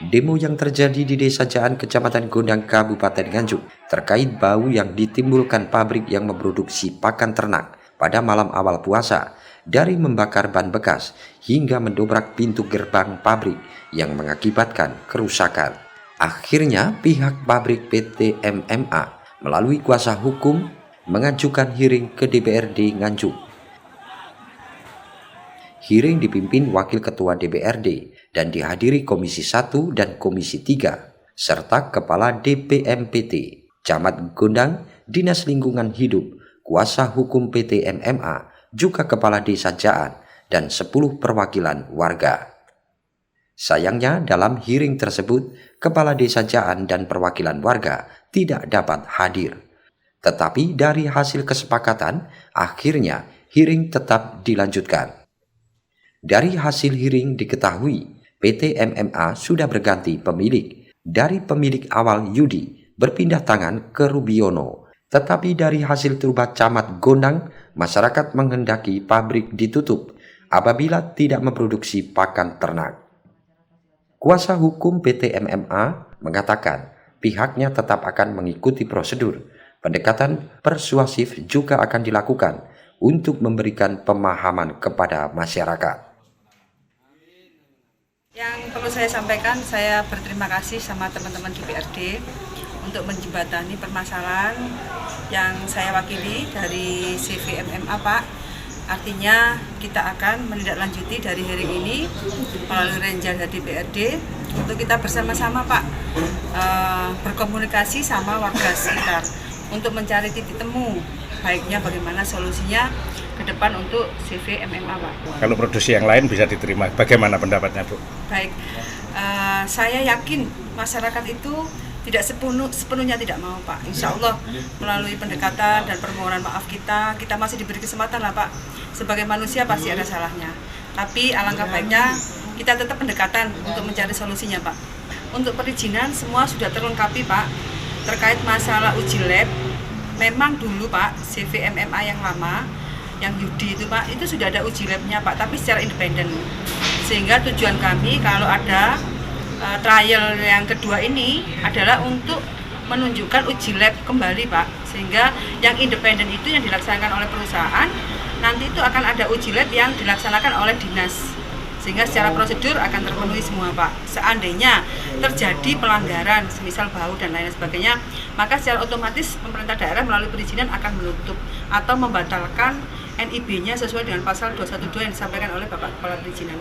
Demo yang terjadi di Desa Jaan, Kecamatan Gondang, Kabupaten Nganjuk terkait bau yang ditimbulkan pabrik yang memproduksi pakan ternak pada malam awal puasa, dari membakar ban bekas hingga mendobrak pintu gerbang pabrik yang mengakibatkan kerusakan. Akhirnya pihak pabrik PT MMA melalui kuasa hukum mengajukan hearing ke DPRD Nganjuk. Hearing dipimpin Wakil Ketua DPRD dan dihadiri Komisi 1 dan Komisi 3, serta Kepala DPMPT, Camat Gondang, Dinas Lingkungan Hidup, Kuasa Hukum PT MMA, juga Kepala Desa Jaan, dan 10 perwakilan warga. Sayangnya dalam hearing tersebut, Kepala Desa Jaan dan perwakilan warga tidak dapat hadir. Tetapi dari hasil kesepakatan, akhirnya hearing tetap dilanjutkan. Dari hasil hearing diketahui, PT MMA sudah berganti pemilik. Dari pemilik awal Yudi berpindah tangan ke Rubiono. Tetapi dari hasil turbat Camat Gondang, masyarakat menghendaki pabrik ditutup apabila tidak memproduksi pakan ternak. Kuasa hukum PT MMA mengatakan pihaknya tetap akan mengikuti prosedur. Pendekatan persuasif juga akan dilakukan untuk memberikan pemahaman kepada masyarakat. Yang perlu saya sampaikan, saya berterima kasih sama teman-teman DPRD untuk menjembatani permasalahan yang saya wakili dari CV MMA, Pak. Artinya kita akan menindaklanjuti dari hearing ini melalui Ranger dari DPRD untuk kita bersama-sama, Pak, berkomunikasi sama warga sekitar untuk mencari titik temu baiknya bagaimana solusinya ke depan untuk CV MMA, Pak. Kalau produksi yang lain bisa diterima, bagaimana pendapatnya, Bu? Baik, saya yakin masyarakat itu tidak sepenuhnya tidak mau, Pak. Insya Allah melalui pendekatan dan permohonan maaf kita masih diberi kesempatan lah, Pak. Sebagai manusia pasti ada salahnya. Tapi alangkah baiknya kita tetap pendekatan untuk mencari solusinya, Pak. Untuk perizinan semua sudah terlengkapi, Pak. Terkait masalah uji lab, memang dulu, Pak, CV MMA yang lama, yang Yudi itu, Pak, itu sudah ada uji labnya, Pak, tapi secara independen. Sehingga tujuan kami kalau ada trial yang kedua ini adalah untuk menunjukkan uji lab kembali, Pak. Sehingga yang independen itu yang dilaksanakan oleh perusahaan, nanti itu akan ada uji lab yang dilaksanakan oleh dinas. Sehingga secara prosedur akan terpenuhi semua, Pak. Seandainya terjadi pelanggaran, semisal bau dan lain sebagainya, maka secara otomatis pemerintah daerah melalui perizinan akan menutup atau membatalkan NIB-nya sesuai dengan pasal 212 yang disampaikan oleh Bapak Kepala Perizinan.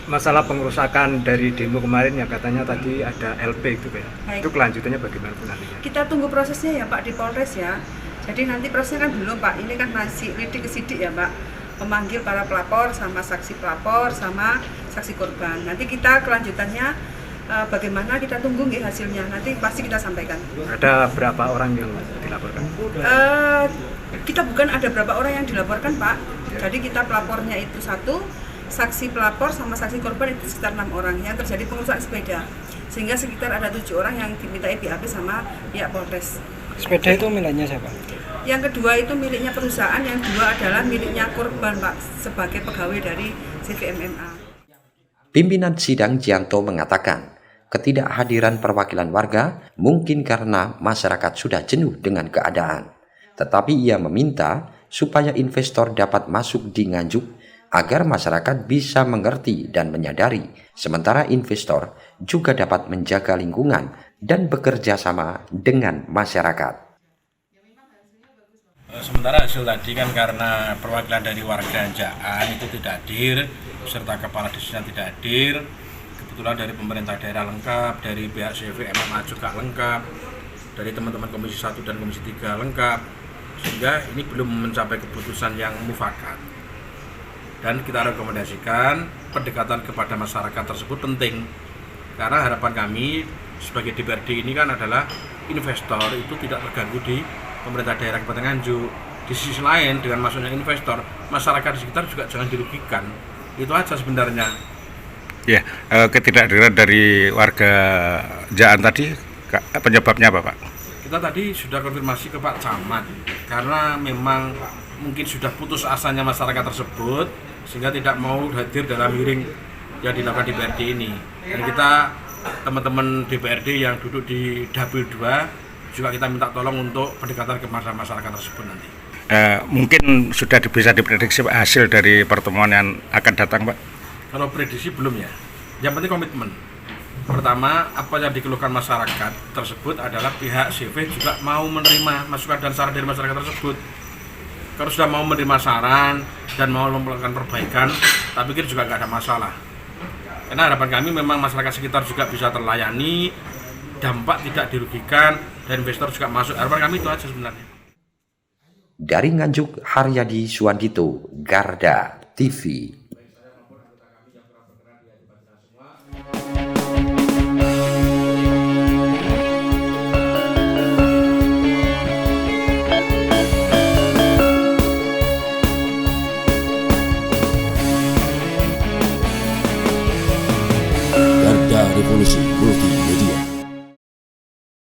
Masalah pengerusakan dari demo kemarin yang katanya tadi ada LP itu, Pak. Itu kelanjutannya bagaimana nantinya? Kita tunggu prosesnya ya, Pak, di Polres ya. Jadi nanti prosesnya kan belum, Pak. Ini kan masih lidik ke sidik ya, Pak. Memanggil para pelapor sama saksi pelapor sama saksi korban. Nanti kita kelanjutannya bagaimana kita tunggu nggih hasilnya. Nanti pasti kita sampaikan. Ada berapa orang yang dilaporkan? Kita bukan ada berapa orang yang dilaporkan, Pak. Jadi kita pelapornya itu 1, saksi pelapor sama saksi korban itu sekitar 6 orang yang terjadi pengerusakan sepeda. Sehingga sekitar ada 7 orang yang dimintai BAP sama pihak Polres. Sepeda itu miliknya siapa? Yang kedua itu miliknya perusahaan, yang dua adalah miliknya korban, Pak, sebagai pegawai dari CV MMA. Pimpinan sidang Jianto mengatakan, ketidakhadiran perwakilan warga mungkin karena masyarakat sudah jenuh dengan keadaan. Tetapi ia meminta supaya investor dapat masuk di Nganjuk agar masyarakat bisa mengerti dan menyadari, sementara investor juga dapat menjaga lingkungan dan bekerja sama dengan masyarakat. Sementara hasil tadi kan karena perwakilan dari warga Jaan itu tidak hadir, serta kepala desanya tidak hadir, kebetulan dari pemerintah daerah lengkap, dari pihak CV MMA juga lengkap, dari teman-teman Komisi 1 dan Komisi 3 lengkap, sehingga ini belum mencapai keputusan yang mufakat. Dan kita rekomendasikan pendekatan kepada masyarakat tersebut penting, karena harapan kami sebagai DPRD ini kan adalah investor itu tidak terganggu di pemerintah daerah Kabupaten Nganjuk. Di sisi lain dengan masuknya investor, masyarakat di sekitar juga jangan dirugikan. Itu aja sebenarnya. Ya, ketidakhadiran dari warga Jaan tadi penyebabnya apa, Pak? Kita tadi sudah konfirmasi ke Pak Camat, karena memang mungkin sudah putus asanya masyarakat tersebut sehingga tidak mau hadir dalam hearing yang dilakukan di DPRD ini. Dan kita teman-teman DPRD yang duduk di Dapil 2 juga kita minta tolong untuk pendekatan ke masyarakat tersebut nanti. Mungkin sudah bisa diprediksi hasil dari pertemuan yang akan datang, Pak? Kalau prediksi belum ya. Yang penting komitmen. Pertama, apa yang dikeluhkan masyarakat tersebut adalah pihak CV juga mau menerima masukan dan saran dari masyarakat tersebut. Kalau sudah mau menerima saran dan mau melakukan perbaikan, tak pikir juga nggak ada masalah. Karena harapan kami memang masyarakat sekitar juga bisa terlayani, dampak tidak dirugikan, dan investor juga masuk. Harapan kami itu aja sebenarnya. Dari Nganjuk, Haryadi Suwandito, Garda TV. Garda Revolusi